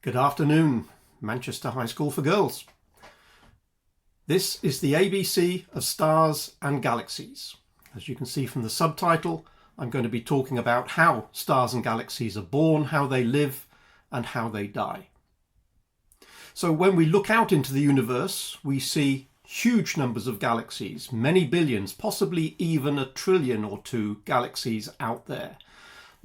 Good afternoon, Manchester High School for Girls. This is the ABC of stars and galaxies. As you can see from the subtitle, I'm going to be talking about how stars and galaxies are born, how they live, and how they die. So when we look out into the universe, we see huge numbers of galaxies, many billions, possibly even a trillion or two galaxies out there.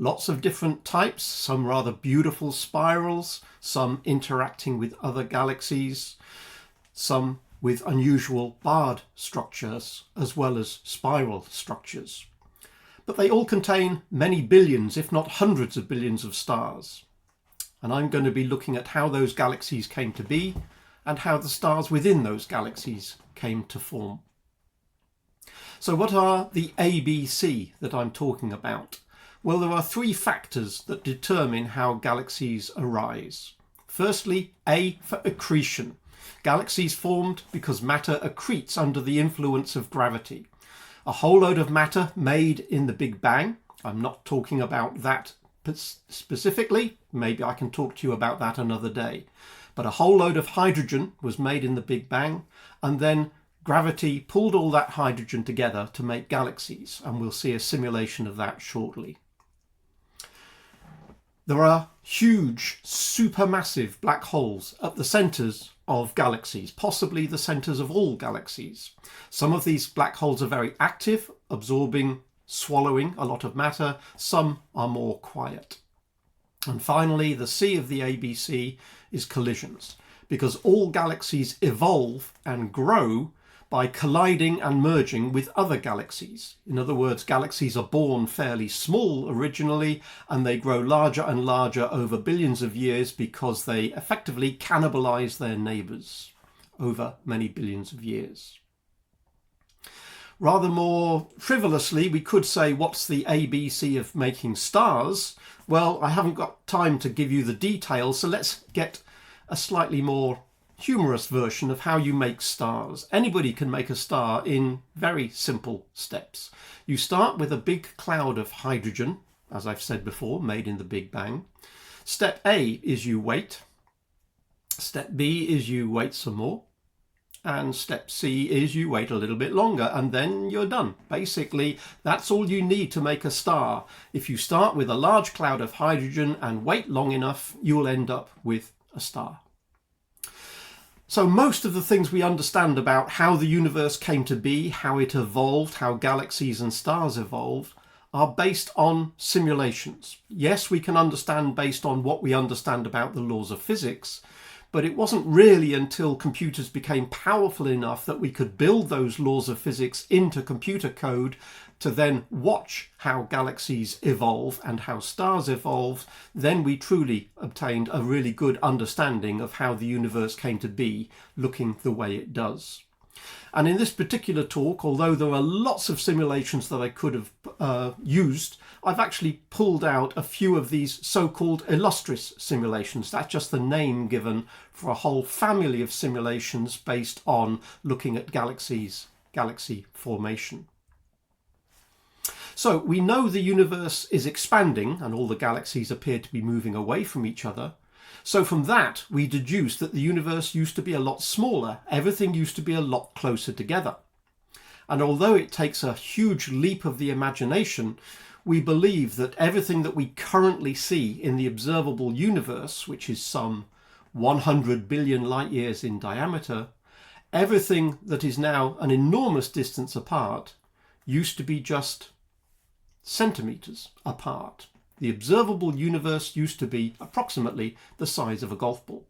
Lots of different types, some rather beautiful spirals, some interacting with other galaxies, some with unusual barred structures as well as spiral structures. But they all contain many billions, if not hundreds of billions of stars. And I'm going to be looking at how those galaxies came to be and how the stars within those galaxies came to form. So what are the ABC that I'm talking about? Well, there are three factors that determine how galaxies arise. Firstly, A for accretion. Galaxies formed because matter accretes under the influence of gravity. A whole load of matter made in the Big Bang. I'm not talking about that specifically. Maybe I can talk to you about that another day. But a whole load of hydrogen was made in the Big Bang, and then gravity pulled all that hydrogen together to make galaxies, and we'll see a simulation of that shortly. There are huge, supermassive black holes at the centres of galaxies, possibly the centres of all galaxies. Some of these black holes are very active, absorbing, swallowing a lot of matter. Some are more quiet. And finally, the C of the ABC is collisions, because all galaxies evolve and grow by colliding and merging with other galaxies. In other words, galaxies are born fairly small originally, and they grow larger and larger over billions of years because they effectively cannibalize their neighbors over many billions of years. Rather more frivolously, we could say, what's the ABC of making stars? Well, I haven't got time to give you the details, so let's get a slightly more humorous version of how you make stars. Anybody can make a star in very simple steps. You start with a big cloud of hydrogen, as I've said before, made in the Big Bang. Step A is you wait. Step B is you wait some more. And step C is you wait a little bit longer, and then you're done. Basically, that's all you need to make a star. If you start with a large cloud of hydrogen and wait long enough, you'll end up with a star. So most of the things we understand about how the universe came to be, how it evolved, how galaxies and stars evolved, are based on simulations. Yes, we can understand based on what we understand about the laws of physics, but it wasn't really until computers became powerful enough that we could build those laws of physics into computer code to then watch how galaxies evolve and how stars evolve. Then we truly obtained a really good understanding of how the universe came to be, looking the way it does. And in this particular talk, although there are lots of simulations that I could have used, I've actually pulled out a few of these so-called illustrious simulations. That's just the name given for a whole family of simulations based on looking at galaxy formation. So we know the universe is expanding and all the galaxies appear to be moving away from each other. So from that, we deduce that the universe used to be a lot smaller. Everything used to be a lot closer together. And although it takes a huge leap of the imagination, we believe that everything that we currently see in the observable universe, which is some 100 billion light years in diameter, everything that is now an enormous distance apart used to be just centimeters apart. The observable universe used to be approximately the size of a golf ball.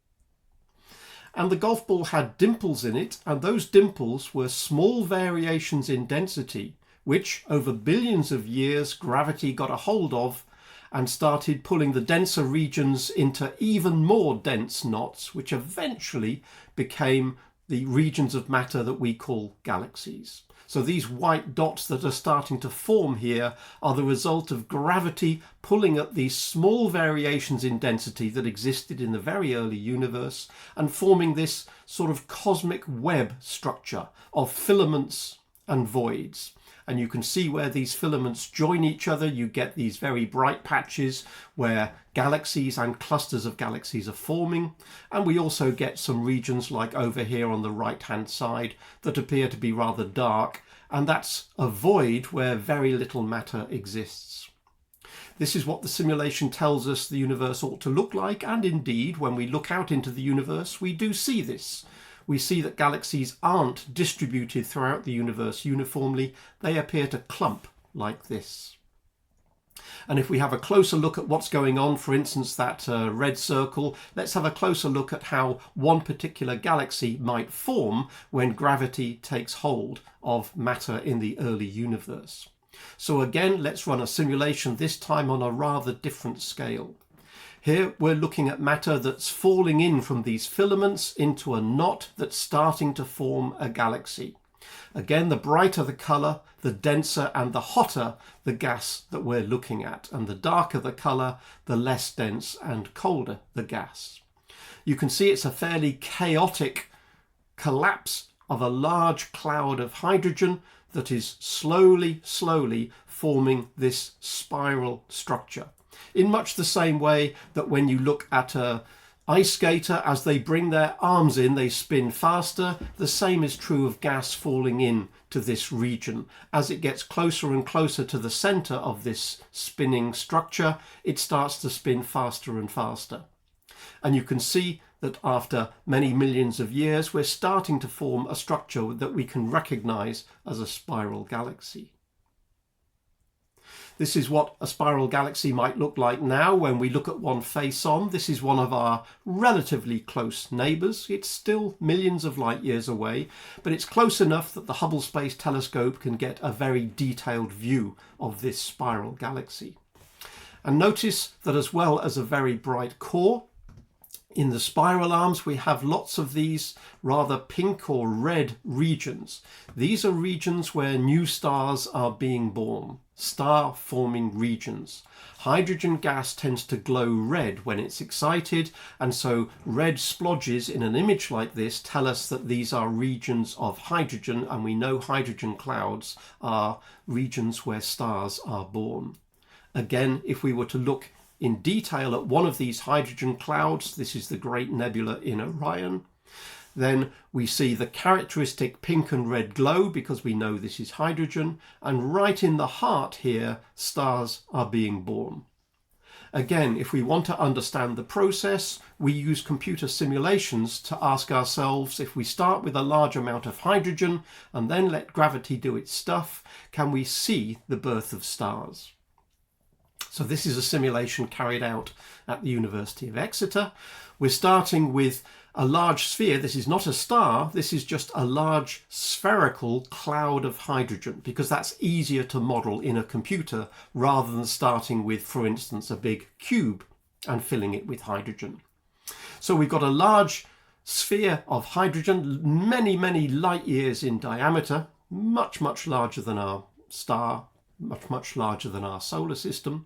And the golf ball had dimples in it, and those dimples were small variations in density, which over billions of years gravity got a hold of and started pulling the denser regions into even more dense knots, which eventually became the regions of matter that we call galaxies. So these white dots that are starting to form here are the result of gravity pulling at these small variations in density that existed in the very early universe and forming this sort of cosmic web structure of filaments and voids. and you can see where these filaments join each other. You get these very bright patches where galaxies and clusters of galaxies are forming, and we also get some regions like over here on the right hand side that appear to be rather dark, and that's a void where very little matter exists. This is what the simulation tells us the universe ought to look like, and indeed when we look out into the universe we do see this. We see that galaxies aren't distributed throughout the universe uniformly, they appear to clump like this. And if we have a closer look at what's going on, for instance that red circle, let's have a closer look at how one particular galaxy might form when gravity takes hold of matter in the early universe. So again, let's run a simulation, this time on a rather different scale. Here we're looking at matter that's falling in from these filaments into a knot that's starting to form a galaxy. Again, the brighter the colour, the denser and the hotter the gas that we're looking at, and the darker the colour, the less dense and colder the gas. You can see it's a fairly chaotic collapse of a large cloud of hydrogen that is slowly forming this spiral structure. In much the same way that when you look at an ice skater, as they bring their arms in, they spin faster. The same is true of gas falling in to this region. As it gets closer and closer to the center of this spinning structure, it starts to spin faster and faster. And you can see that after many millions of years, we're starting to form a structure that we can recognize as a spiral galaxy. This is what a spiral galaxy might look like now when we look at one face on. This is one of our relatively close neighbours. It's still millions of light years away, but it's close enough that the Hubble Space Telescope can get a very detailed view of this spiral galaxy. And notice that as well as a very bright core, in the spiral arms we have lots of these rather pink or red regions. These are regions where new stars are being born, star-forming regions. Hydrogen gas tends to glow red when it's excited, and so red splodges in an image like this tell us that these are regions of hydrogen, and we know hydrogen clouds are regions where stars are born. Again, if we were to look in detail at one of these hydrogen clouds, this is the Great Nebula in Orion, then we see the characteristic pink and red glow because we know this is hydrogen, and right in the heart here stars are being born. Again, if we want to understand the process, we use computer simulations to ask ourselves, if we start with a large amount of hydrogen and then let gravity do its stuff, can we see the birth of stars? So this is a simulation carried out at the University of Exeter. We're starting with a large sphere. This is not a star, this is just a large spherical cloud of hydrogen, because that's easier to model in a computer rather than starting with, for instance, a big cube and filling it with hydrogen. So we've got a large sphere of hydrogen, many light years in diameter, much larger than our star, much larger than our solar system.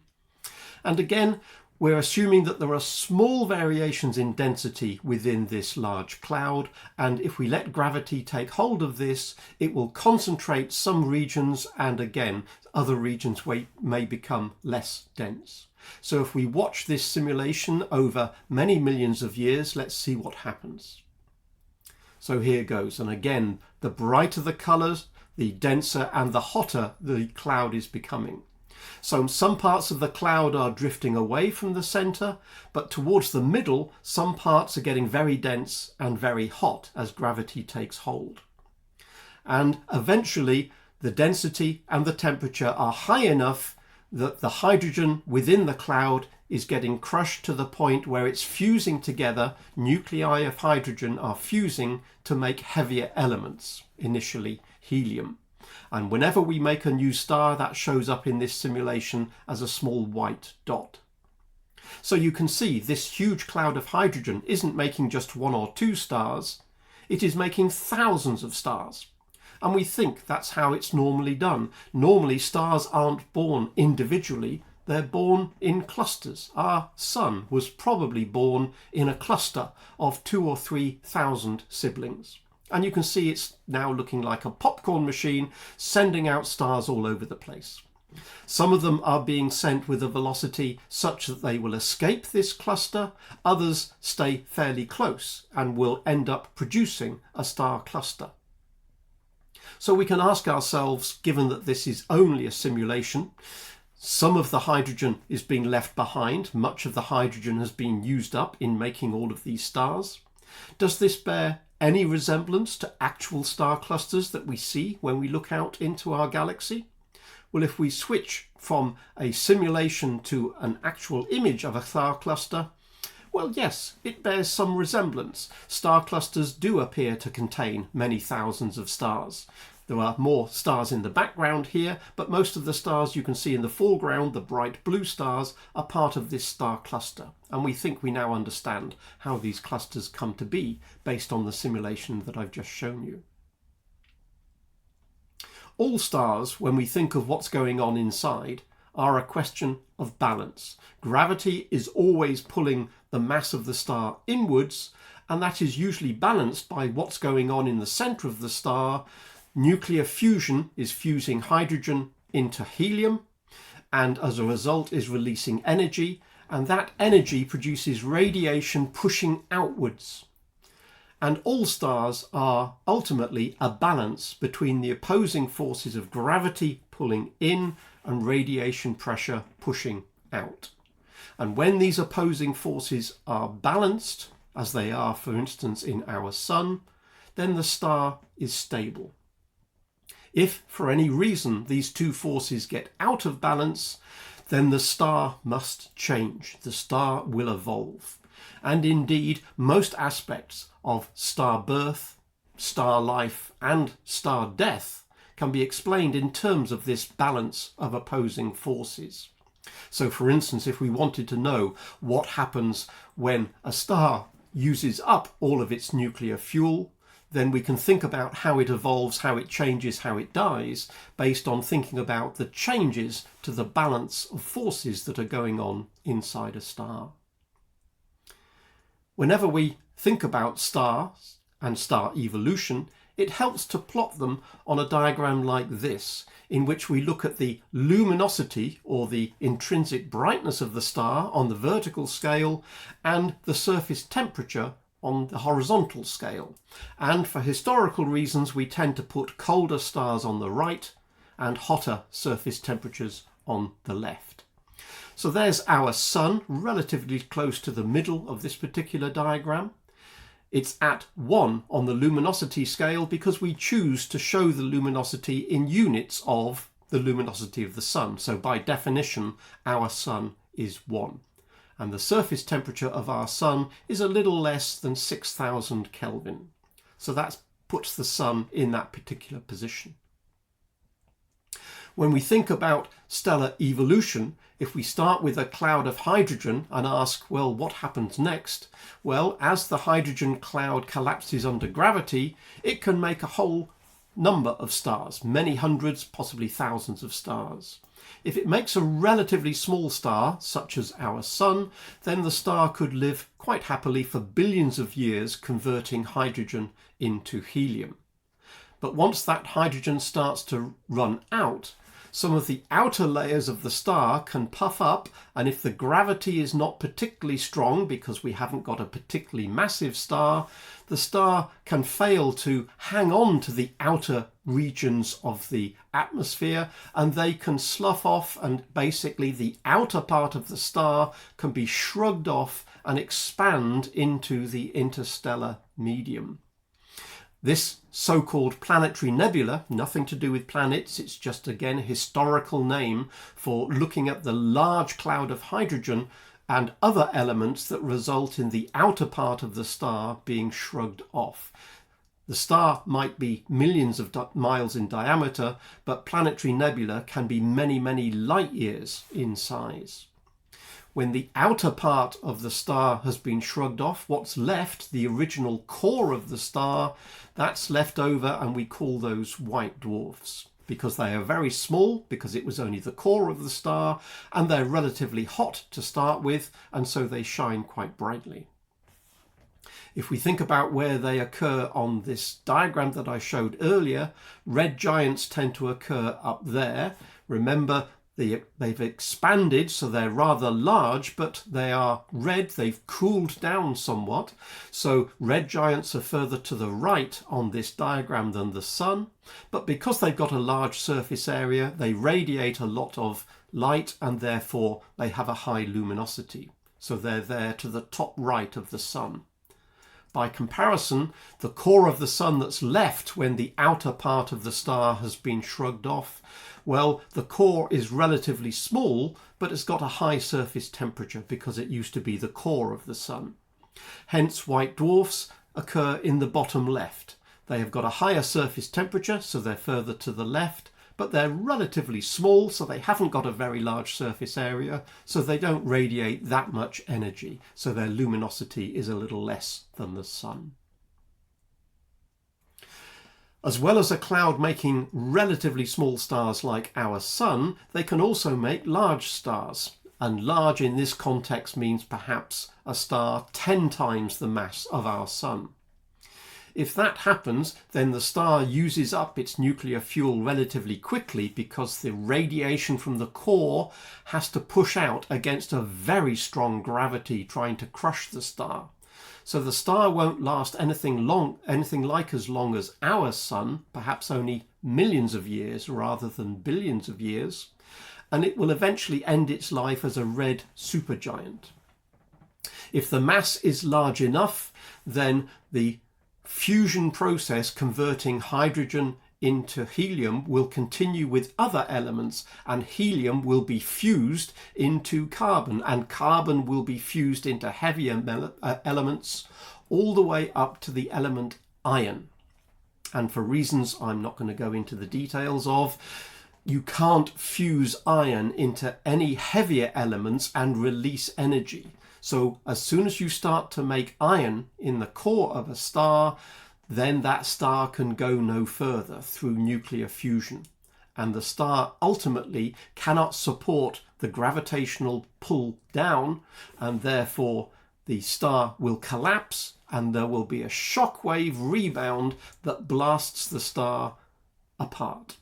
And again, we're assuming that there are small variations in density within this large cloud, and if we let gravity take hold of this, it will concentrate some regions, and again, other regions may become less dense. So if we watch this simulation over many millions of years, let's see what happens. So here goes, and again, the brighter the colours, the denser and the hotter the cloud is becoming. So some parts of the cloud are drifting away from the centre, but towards the middle, some parts are getting very dense and very hot as gravity takes hold. And eventually, the density and the temperature are high enough that the hydrogen within the cloud is getting crushed to the point where it's fusing together. Nuclei of hydrogen are fusing to make heavier elements, initially helium. And whenever we make a new star, that shows up in this simulation as a small white dot. So you can see this huge cloud of hydrogen isn't making just one or two stars, it is making thousands of stars. And we think that's how it's normally done. Normally stars aren't born individually, they're born in clusters. Our sun was probably born in a cluster of 2,000 or 3,000 siblings. And you can see it's now looking like a popcorn machine, sending out stars all over the place. Some of them are being sent with a velocity such that they will escape this cluster. Others stay fairly close and will end up producing a star cluster. So we can ask ourselves, given that this is only a simulation, some of the hydrogen is being left behind. Much of the hydrogen has been used up in making all of these stars. Does this bear any resemblance to actual star clusters that we see when we look out into our galaxy? Well, if we switch from a simulation to an actual image of a star cluster, well, yes, it bears some resemblance. Star clusters do appear to contain many thousands of stars. There are more stars in the background here, but most of the stars you can see in the foreground, the bright blue stars, are part of this star cluster. And we think we now understand how these clusters come to be based on the simulation that I've just shown you. All stars, when we think of what's going on inside, are a question of balance. Gravity is always pulling the mass of the star inwards, and that is usually balanced by what's going on in the center of the star. Nuclear fusion is fusing hydrogen into helium, and as a result is releasing energy, and that energy produces radiation pushing outwards. And all stars are ultimately a balance between the opposing forces of gravity pulling in and radiation pressure pushing out. And when these opposing forces are balanced, as they are, for instance, in our sun, then the star is stable. If, for any reason, these two forces get out of balance, then the star must change. The star will evolve. And indeed, most aspects of star birth, star life, and star death can be explained in terms of this balance of opposing forces. So, for instance, if we wanted to know what happens when a star uses up all of its nuclear fuel, then we can think about how it evolves, how it changes, how it dies, based on thinking about the changes to the balance of forces that are going on inside a star. Whenever we think about stars and star evolution, it helps to plot them on a diagram like this, in which we look at the luminosity or the intrinsic brightness of the star on the vertical scale and the surface temperature on the horizontal scale. And for historical reasons, we tend to put colder stars on the right and hotter surface temperatures on the left. So there's our sun, relatively close to the middle of this particular diagram. It's at 1 on the luminosity scale because we choose to show the luminosity in units of the luminosity of the sun. So by definition, our sun is 1. And the surface temperature of our sun is a little less than 6,000 Kelvin. So that puts the sun in that particular position. When we think about stellar evolution, if we start with a cloud of hydrogen and ask, well, what happens next? Well, as the hydrogen cloud collapses under gravity, it can make a whole number of stars, many hundreds, possibly thousands of stars. If it makes a relatively small star, such as our sun, then the star could live quite happily for billions of years, converting hydrogen into helium. But once that hydrogen starts to run out, some of the outer layers of the star can puff up, and if the gravity is not particularly strong, because we haven't got a particularly massive star, the star can fail to hang on to the outer regions of the atmosphere, and they can slough off, and basically the outer part of the star can be shrugged off and expand into the interstellar medium. This so-called planetary nebula, nothing to do with planets, it's just again a historical name for looking at the large cloud of hydrogen and other elements that result in the outer part of the star being shrugged off. The star might be millions of miles in diameter, but planetary nebula can be many, many light years in size. When the outer part of the star has been shrugged off, what's left, the original core of the star, that's left over, and we call those white dwarfs because they are very small, because it was only the core of the star, and they're relatively hot to start with, and so they shine quite brightly. If we think about where they occur on this diagram that I showed earlier, red giants tend to occur up there. Remember, they've expanded, so they're rather large, but they are red. They've cooled down somewhat. So red giants are further to the right on this diagram than the sun. But because they've got a large surface area, they radiate a lot of light, and therefore they have a high luminosity. So they're there to the top right of the sun. By comparison, the core of the sun that's left when the outer part of the star has been shrugged off, well, the core is relatively small, but it's got a high surface temperature because it used to be the core of the sun. Hence, white dwarfs occur in the bottom left. They have got a higher surface temperature, so they're further to the left, but they're relatively small, so they haven't got a very large surface area, so they don't radiate that much energy, so their luminosity is a little less than the sun. As well as a cloud making relatively small stars like our sun, they can also make large stars. And large in this context means perhaps a star 10 times the mass of our sun. If that happens, then the star uses up its nuclear fuel relatively quickly because the radiation from the core has to push out against a very strong gravity trying to crush the star. So the star won't last anything like as long as our sun, perhaps only millions of years rather than billions of years, and it will eventually end its life as a red supergiant. If the mass is large enough, then the fusion process converting hydrogen into helium will continue with other elements, and helium will be fused into carbon, and carbon will be fused into heavier elements all the way up to the element iron. And for reasons I'm not going to go into the details of, you can't fuse iron into any heavier elements and release energy. So as soon as you start to make iron in the core of a star, then that star can go no further through nuclear fusion. And the star ultimately cannot support the gravitational pull down, and therefore the star will collapse and there will be a shockwave rebound that blasts the star apart.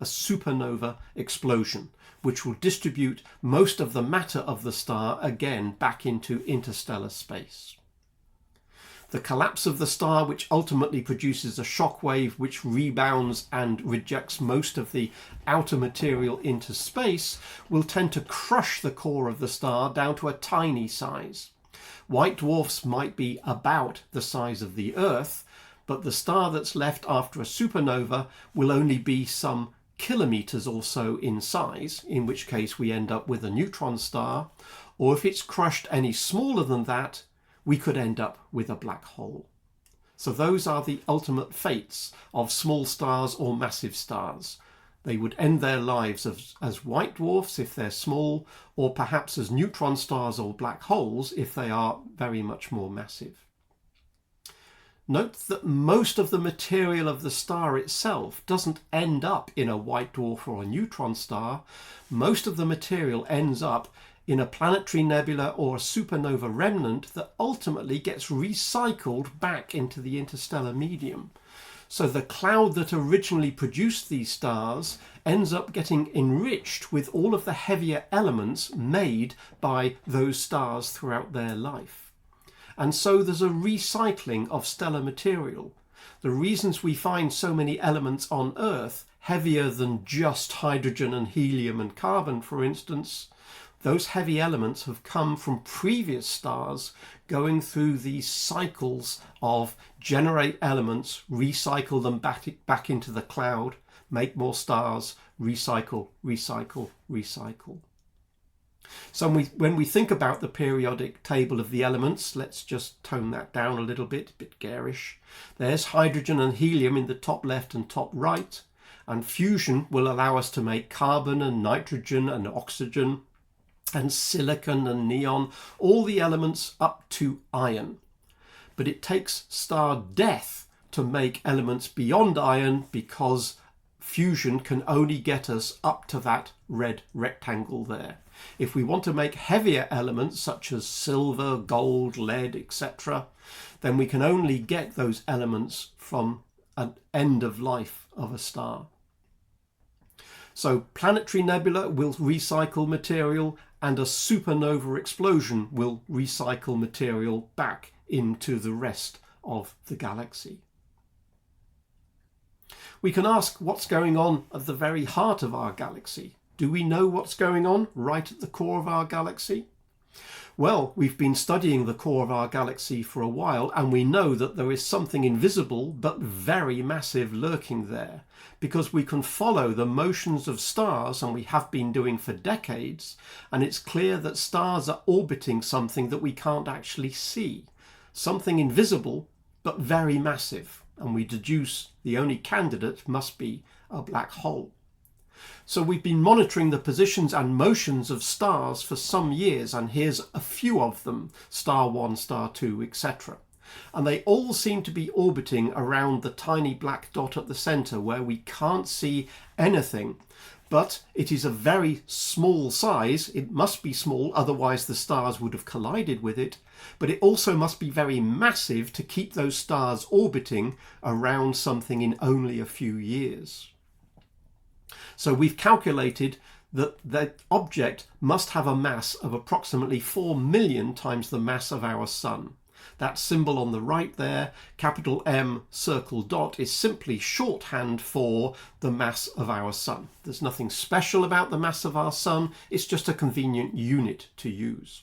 A supernova explosion, which will distribute most of the matter of the star again back into interstellar space. The collapse of the star, which ultimately produces a shock wave which rebounds and rejects most of the outer material into space, will tend to crush the core of the star down to a tiny size. White dwarfs might be about the size of the Earth, but the star that's left after a supernova will only be some kilometers or so in size, in which case we end up with a neutron star, or if it's crushed any smaller than that, we could end up with a black hole. So those are the ultimate fates of small stars or massive stars. They would end their lives as white dwarfs if they're small, or perhaps as neutron stars or black holes if they are very much more massive. Note that most of the material of the star itself doesn't end up in a white dwarf or a neutron star. Most of the material ends up in a planetary nebula or a supernova remnant that ultimately gets recycled back into the interstellar medium. So the cloud that originally produced these stars ends up getting enriched with all of the heavier elements made by those stars throughout their life. And so there's a recycling of stellar material. The reasons we find so many elements on Earth, heavier than just hydrogen and helium and carbon, for instance, those heavy elements have come from previous stars going through these cycles of generate elements, recycle them back into the cloud, make more stars, recycle, recycle, recycle. So when we think about the periodic table of the elements, let's just tone that down a little bit, a bit garish. There's hydrogen and helium in the top left and top right, and fusion will allow us to make carbon and nitrogen and oxygen and silicon and neon, all the elements up to iron. But it takes star death to make elements beyond iron, because fusion can only get us up to that red rectangle there. If we want to make heavier elements such as silver, gold, lead, etc., then we can only get those elements from an end of life of a star. So planetary nebula will recycle material, and a supernova explosion will recycle material back into the rest of the galaxy. We can ask what's going on at the very heart of our galaxy. Do we know what's going on right at the core of our galaxy? Well, we've been studying the core of our galaxy for a while, and we know that there is something invisible but very massive lurking there, because we can follow the motions of stars, and we have been doing for decades, and it's clear that stars are orbiting something that we can't actually see, something invisible but very massive, and we deduce the only candidate must be a black hole. So we've been monitoring the positions and motions of stars for some years, and here's a few of them, star 1, star 2, etc. And they all seem to be orbiting around the tiny black dot at the centre where we can't see anything. But it is a very small size. It must be small, otherwise the stars would have collided with it. But it also must be very massive to keep those stars orbiting around something in only a few years. So we've calculated that that object must have a mass of approximately 4 million times the mass of our Sun. That symbol on the right there, capital M circle dot, is simply shorthand for the mass of our Sun. There's nothing special about the mass of our Sun, it's just a convenient unit to use.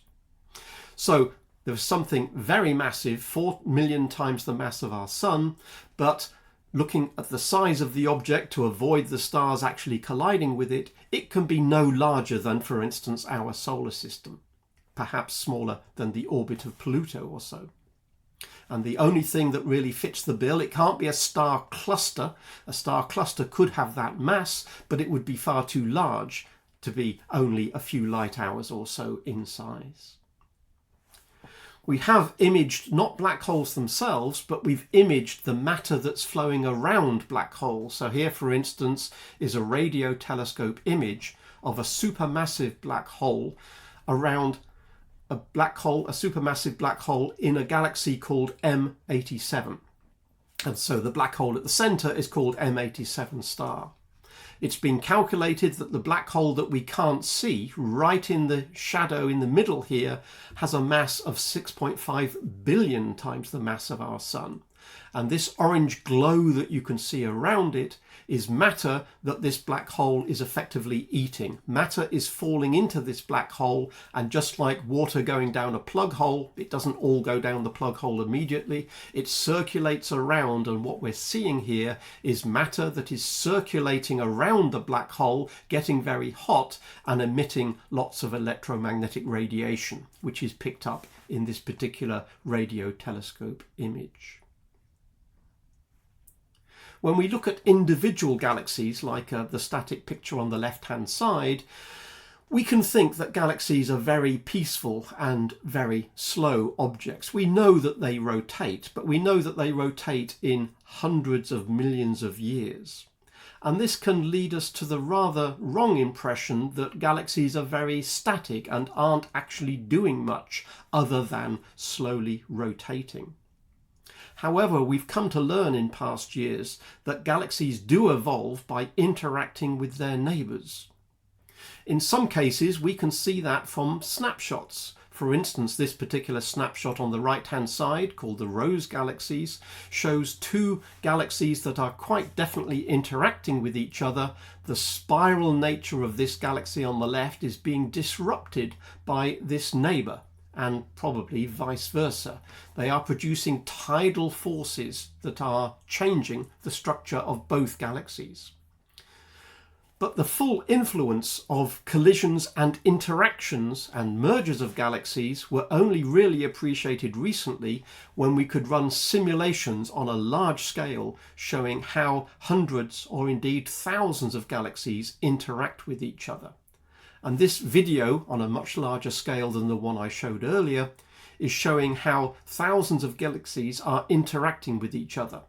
So there's something very massive, 4 million times the mass of our Sun, but looking at the size of the object to avoid the stars actually colliding with it, it can be no larger than, for instance, our solar system, perhaps smaller than the orbit of Pluto or so. And the only thing that really fits the bill, it can't be a star cluster. A star cluster could have that mass, but it would be far too large to be only a few light hours or so in size. We have imaged not black holes themselves, but we've imaged the matter that's flowing around black holes. So here, for instance, is a radio telescope image of a supermassive black hole around a supermassive black hole in a galaxy called M87. And so the black hole at the centre is called M87 star. It's been calculated that the black hole that we can't see, right in the shadow in the middle here, has a mass of 6.5 billion times the mass of our Sun. And this orange glow that you can see around it is matter that this black hole is effectively eating. Matter is falling into this black hole, and just like water going down a plug hole, it doesn't all go down the plug hole immediately. It circulates around, and what we're seeing here is matter that is circulating around the black hole, getting very hot and emitting lots of electromagnetic radiation, which is picked up in this particular radio telescope image. When we look at individual galaxies, like the static picture on the left-hand side, we can think that galaxies are very peaceful and very slow objects. We know that they rotate, but we know that they rotate in hundreds of millions of years. And this can lead us to the rather wrong impression that galaxies are very static and aren't actually doing much other than slowly rotating. However, we've come to learn in past years that galaxies do evolve by interacting with their neighbours. In some cases, we can see that from snapshots. For instance, this particular snapshot on the right-hand side, called the Rose Galaxies, shows two galaxies that are quite definitely interacting with each other. The spiral nature of this galaxy on the left is being disrupted by this neighbour, and probably vice versa. They are producing tidal forces that are changing the structure of both galaxies. But the full influence of collisions and interactions and mergers of galaxies were only really appreciated recently, when we could run simulations on a large scale showing how hundreds or indeed thousands of galaxies interact with each other. And this video, on a much larger scale than the one I showed earlier, is showing how thousands of galaxies are interacting with each other.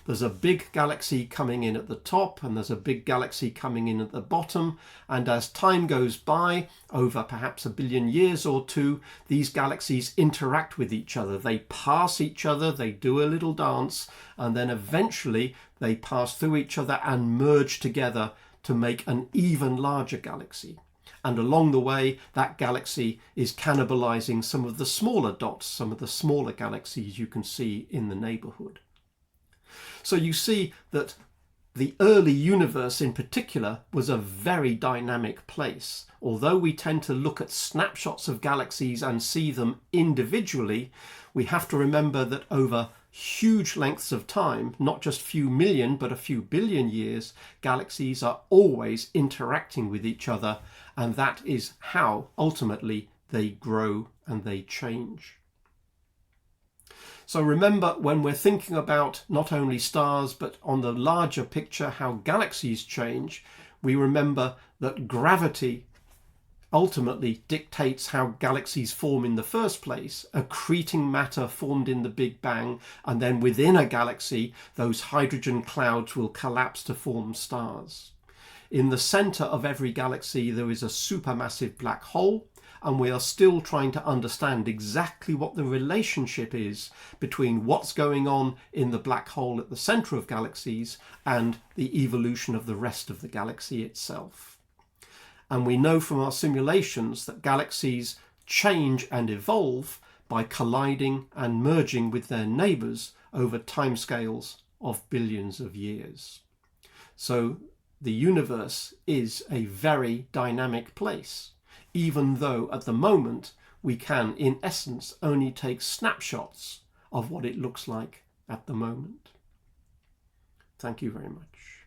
There's a big galaxy coming in at the top, and there's a big galaxy coming in at the bottom. And as time goes by, over perhaps 1 billion years or two, these galaxies interact with each other. They pass each other, they do a little dance, and then eventually they pass through each other and merge together to make an even larger galaxy. And along the way, that galaxy is cannibalizing some of the smaller dots, some of the smaller galaxies you can see in the neighborhood. So you see that the early universe in particular was a very dynamic place. Although we tend to look at snapshots of galaxies and see them individually, we have to remember that over huge lengths of time, not just a few million, but a few billion years, galaxies are always interacting with each other, and that is how ultimately they grow and they change. So remember, when we're thinking about not only stars, but on the larger picture, how galaxies change, we remember that gravity ultimately dictates how galaxies form in the first place. Accreting matter formed in the Big Bang, and then within a galaxy, those hydrogen clouds will collapse to form stars. In the center of every galaxy, there is a supermassive black hole, and we are still trying to understand exactly what the relationship is between what's going on in the black hole at the center of galaxies and the evolution of the rest of the galaxy itself. And we know from our simulations that galaxies change and evolve by colliding and merging with their neighbors over timescales of billions of years. So the universe is a very dynamic place, even though at the moment we can, in essence, only take snapshots of what it looks like at the moment. Thank you very much.